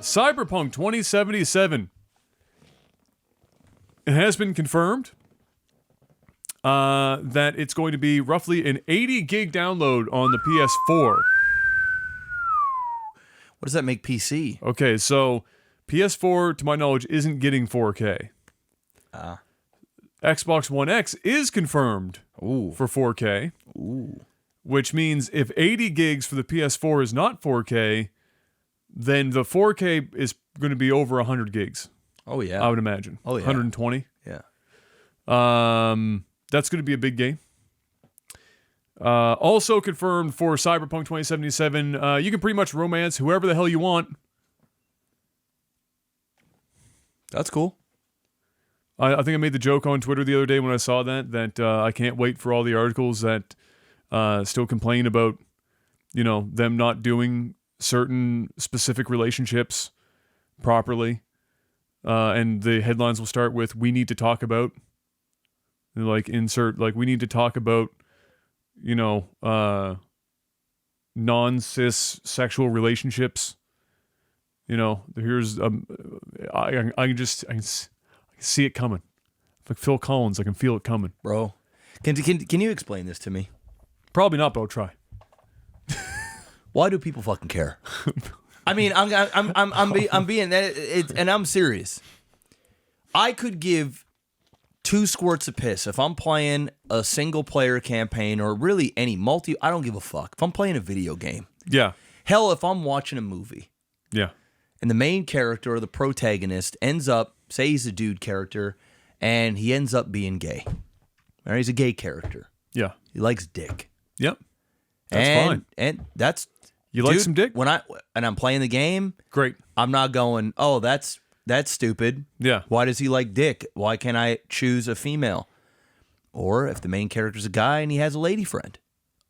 Cyberpunk 2077. It has been confirmed that it's going to be roughly an 80 gig download on the PS4. What does that make PC? Okay, so PS4, to my knowledge, isn't getting 4K. Xbox One X is confirmed for 4K. Ooh. Which means if 80 gigs for the PS4 is not 4K, then the 4K is going to be over 100 gigs. Oh, yeah. I would imagine. Oh, yeah. 120. Yeah. That's going to be a big game. Also confirmed for Cyberpunk 2077, you can pretty much romance whoever the hell you want. That's cool. I think I made the joke on Twitter the other day when I saw that I can't wait for all the articles that still complain about, them not doing certain specific relationships properly. And the headlines will start with, we need to talk about, we need to talk about, non-cis sexual relationships. Here's, I can see it coming. Like Phil Collins, I can feel it coming. Bro, can you explain this to me? Probably not, but I'll try. Why do people fucking care? I mean, I'm being, and I'm serious. I could give 2 squirts of piss if I'm playing a single player campaign or really any I don't give a fuck. If I'm playing a video game. Yeah. Hell, if I'm watching a movie. Yeah. And the main character or the protagonist ends up, say he's a dude character, and he ends up being gay. Or he's a gay character. Yeah. He likes dick. Yep. That's fine. And that's you like some dick? When I'm playing the game, great. I'm not going, oh, that's stupid. Yeah. Why does he like dick? Why can't I choose a female? Or if the main character's a guy and he has a lady friend,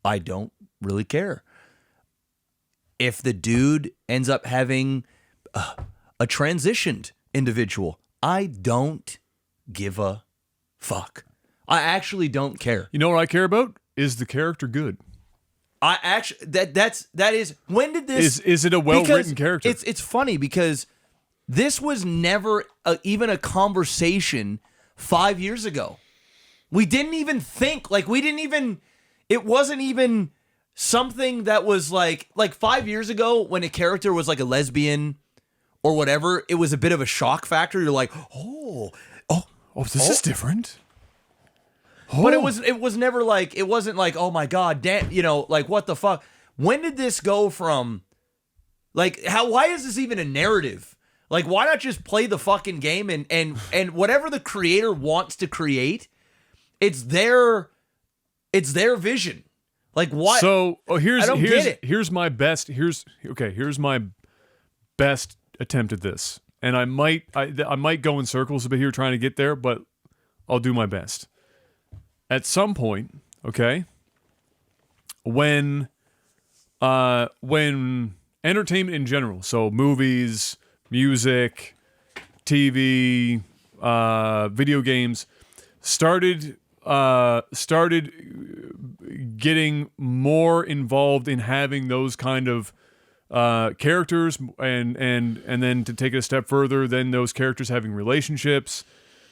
I don't really care. If the dude ends up having a transitioned individual, I don't give a fuck. I actually don't care. You know what I care about? Is the character good? I actually that is when did this is it a well-written character? It's funny because this was never even a conversation 5 years ago. We didn't even think it wasn't even something that was like 5 years ago when a character was like a lesbian or whatever, it was a bit of a shock factor. You're like, this is different. But it was never like, it wasn't like, oh my God, damn, like what the fuck? When did this go from like, why is this even a narrative? Like, why not just play the fucking game and whatever the creator wants to create, it's their vision. Like what? So here's my best attempt at this. And I might go in circles a bit here trying to get there, but I'll do my best. At some point, okay, when entertainment in general, so movies, music, TV, video games, started getting more involved in having those kind of characters, and then to take it a step further, then those characters having relationships.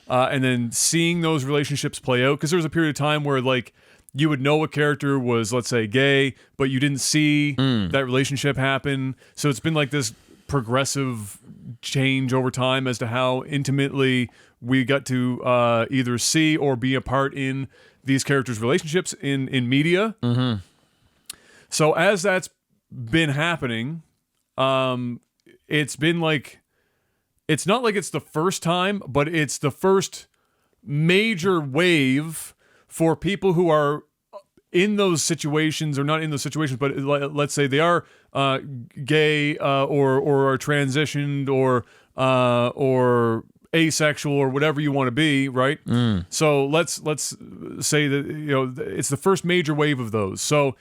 And then seeing those relationships play out, because there was a period of time where like you would know a character was, let's say, gay, but you didn't see that relationship happen. So it's been like this progressive change over time as to how intimately we got to either see or be a part in these characters' relationships in media. Mm-hmm. So as that's been happening, it's been like, it's not like it's the first time, but it's the first major wave for people who are in those situations, or not in those situations, but let's say they are gay or are transitioned or asexual or whatever you want to be, right? So let's say that it's the first major wave of those. So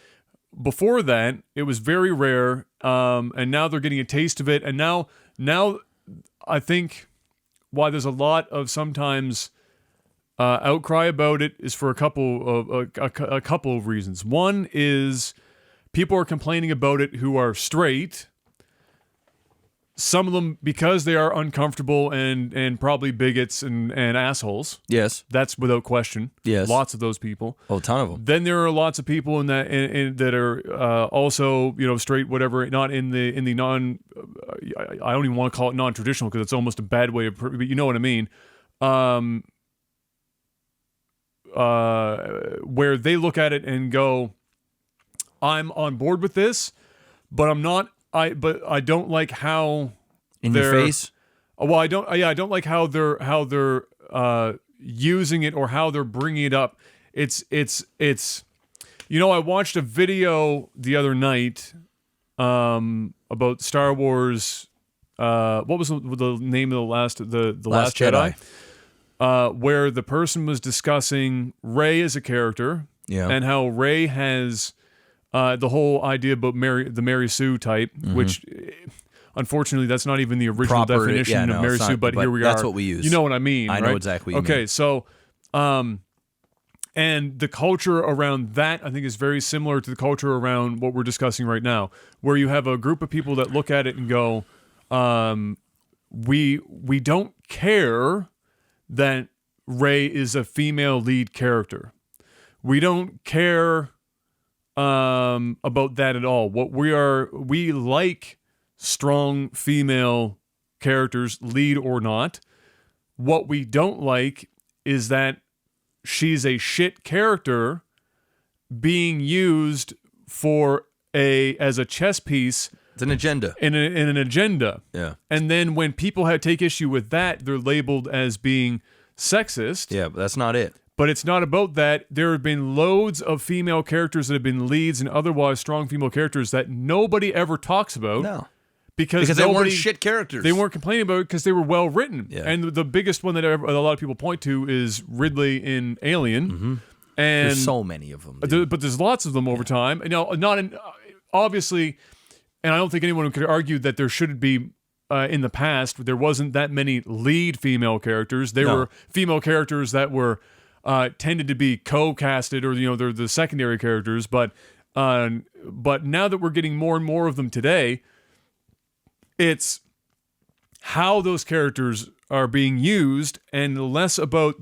before that, it was very rare, and now they're getting a taste of it, and now. I think why there's a lot of sometimes outcry about it is for a couple of reasons. One is people are complaining about it who are straight, some of them, because they are uncomfortable and probably bigots and assholes. Yes. That's without question. Yes. Lots of those people. Oh, a ton of them. Then there are lots of people in that that are also, straight, whatever, not in the non. I don't even want to call it non-traditional because it's almost a bad way of, but you know what I mean. Where they look at it and go, I'm on board with this, but I'm not. But I don't like how in your face. Well, I don't. Yeah, I don't like how they're using it or how they're bringing it up. It's. I watched a video the other night about Star Wars. What was the name of the Last Jedi? Where the person was discussing Rey as a character, and how Rey has. The whole idea about the Mary Sue type, which unfortunately that's not even the original definition of Mary Sue, but here we are. That's what we use. You know what I mean? I know exactly what you mean. Okay, so, and the culture around that I think is very similar to the culture around what we're discussing right now, where you have a group of people that look at it and go, we don't care that Rey is a female lead character. We don't care about that at all. We like strong female characters, lead or not. What we don't like is that she's a shit character being used as a chess piece. It's an agenda. In an agenda. Yeah. And then when people take issue with that, they're labeled as being sexist. Yeah, but that's not it. But it's not about that. There have been loads of female characters that have been leads and otherwise strong female characters that nobody ever talks about. No. Because they weren't shit characters. They weren't complaining about it because they were well written. Yeah. And the biggest one that a lot of people point to is Ridley in Alien. Mm-hmm. And there's so many of them. But there's lots of them over time. And obviously, and I don't think anyone could argue that there should be in the past, there wasn't that many lead female characters. There were female characters that were tended to be co-casted, or they're the secondary characters. But now that we're getting more and more of them today, it's how those characters are being used, and less about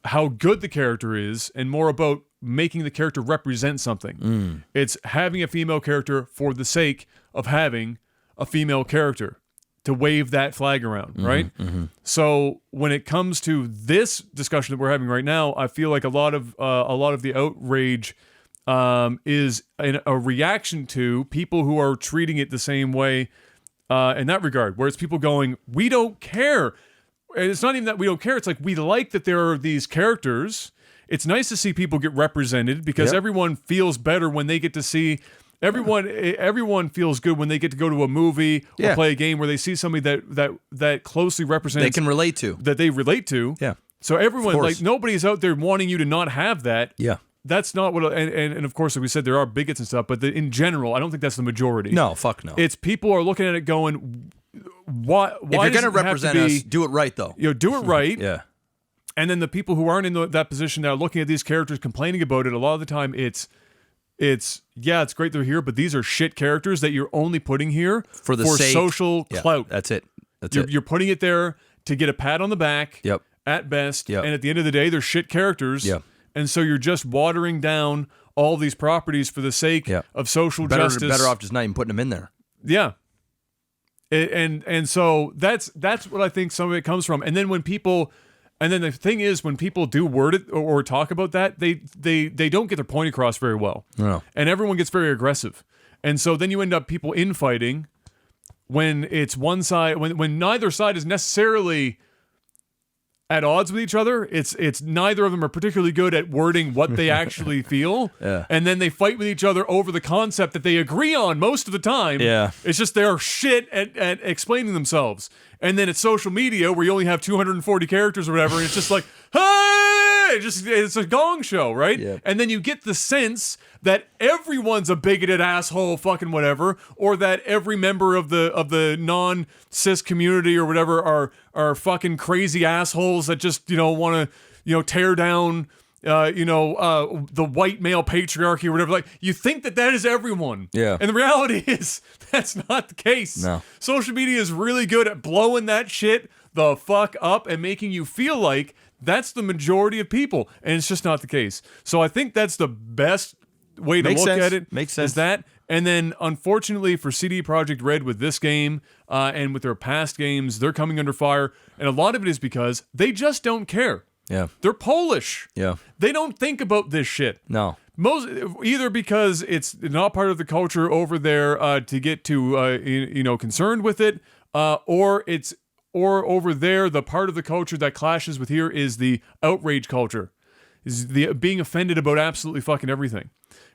how good the character is, and more about making the character represent something. It's having a female character for the sake of having a female character to wave that flag around, right? Mm-hmm. So when it comes to this discussion that we're having right now, I feel like a lot of the outrage is a reaction to people who are treating it the same way in that regard, where it's people going, we don't care. And it's not even that we don't care. It's like, we like that there are these characters. It's nice to see people get represented because everyone feels better when they get to see. Everyone feels good when they get to go to a movie or play a game where they see somebody that closely represents. They can relate to. That they relate to. Yeah. So everyone, like, nobody's out there wanting you to not have that. Yeah. That's not what. And of course, like we said, there are bigots and stuff, but in general, I don't think that's the majority. No, fuck no. It's people are looking at it going, why if you're going to represent us, do it right, though. Do it right. Yeah. And then the people who aren't in that position that are looking at these characters complaining about it, a lot of the time it's great they're here, but these are shit characters that you're only putting here for social clout. That's it. You're putting it there to get a pat on the back. Yep. At best. Yep. And at the end of the day, they're shit characters. Yep. And so you're just watering down all these properties for the sake of social justice. Better off just not even putting them in there. Yeah. And so that's what I think some of it comes from. And then the thing is, when people do word it or talk about that, they don't get their point across very well. No. And everyone gets very aggressive. And so then you end up people infighting when it's one side, when neither side is necessarily at odds with each other. It's neither of them are particularly good at wording what they actually feel. Yeah. And then they fight with each other over the concept that they agree on most of the time. Yeah. It's just they're shit at explaining themselves. And then it's social media where you only have 240 characters or whatever, and it's just like, hey, it's a gong show, right? Yep. And then you get the sense that everyone's a bigoted asshole, fucking whatever, or that every member of the non-cis community or whatever are fucking crazy assholes that just want to tear down the white male patriarchy or whatever. Like, you think that is everyone. Yeah. And the reality is that's not the case. No. Social media is really good at blowing that shit the fuck up and making you feel like that's the majority of people. And it's just not the case. So I think that's the best way to look at it. Makes sense. Is that. And then, unfortunately, for CD Projekt Red with this game and with their past games, they're coming under fire. And a lot of it is because they just don't care. Yeah. They're Polish. Yeah. They don't think about this shit. No. Either because it's not part of the culture over there to get too concerned with it, or over there the part of the culture that clashes with here is the outrage culture, is the being offended about absolutely fucking everything.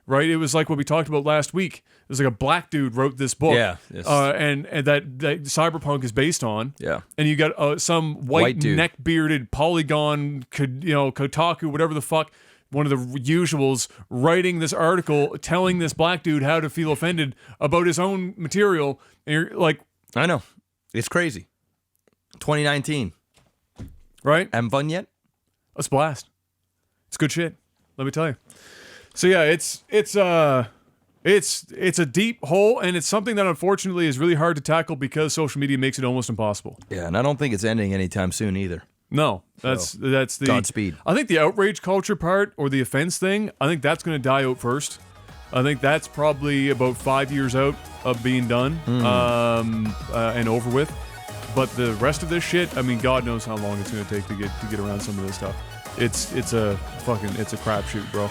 Right? It was like what we talked about last week. It was like a black dude wrote this book. Yeah. Yes. And that Cyberpunk is based on. Yeah. And you got some white dude. neck-bearded Polygon, Kotaku, whatever the fuck, one of the usuals, writing this article telling this black dude how to feel offended about his own material. And you're like... I know. It's crazy. 2019. Right? Haven't fun yet? Let's blast. It's good shit. Let me tell you. So yeah, it's a deep hole, and it's something that unfortunately is really hard to tackle because social media makes it almost impossible. Yeah, and I don't think it's ending anytime soon either. No, that's the Godspeed. I think the outrage culture part or the offense thing, I think that's going to die out first. I think that's probably about 5 years out of being done and over with. But the rest of this shit, I mean, God knows how long it's going to take to get around some of this stuff. It's a crapshoot, bro.